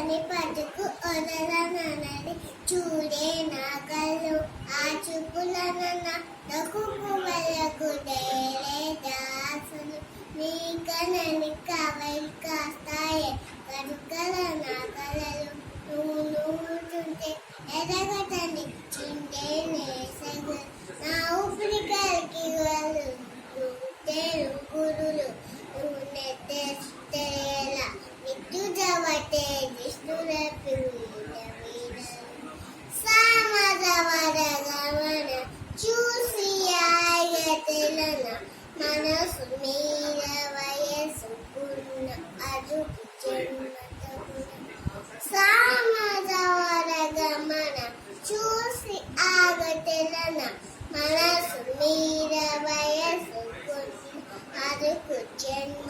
అని పట్టుకు వదలనన్నది చూడే నా కళ్ళు ఆ చూపుల నాకు పువ్వులకు డేరే దాసులు నీ కనని కవై కాస్తాయే కడుకల నా కలలు నువ్వు నూరుతుంటే ఎదగటని చిండే నేసగు నా ఊపిరి కలిగి వాళ్ళు నువ్వు గురులు నువ్వు నెత్తేలా నిత్యుజవటే విష్ణుర సామరవర గమన చూసి ఆయతెలన మనసు మీర వయసుకున్న అదుపు సామరవర గమన చూసి ఆగతెలన మనసు మీర వయసుకున్న అదుపు జన్మ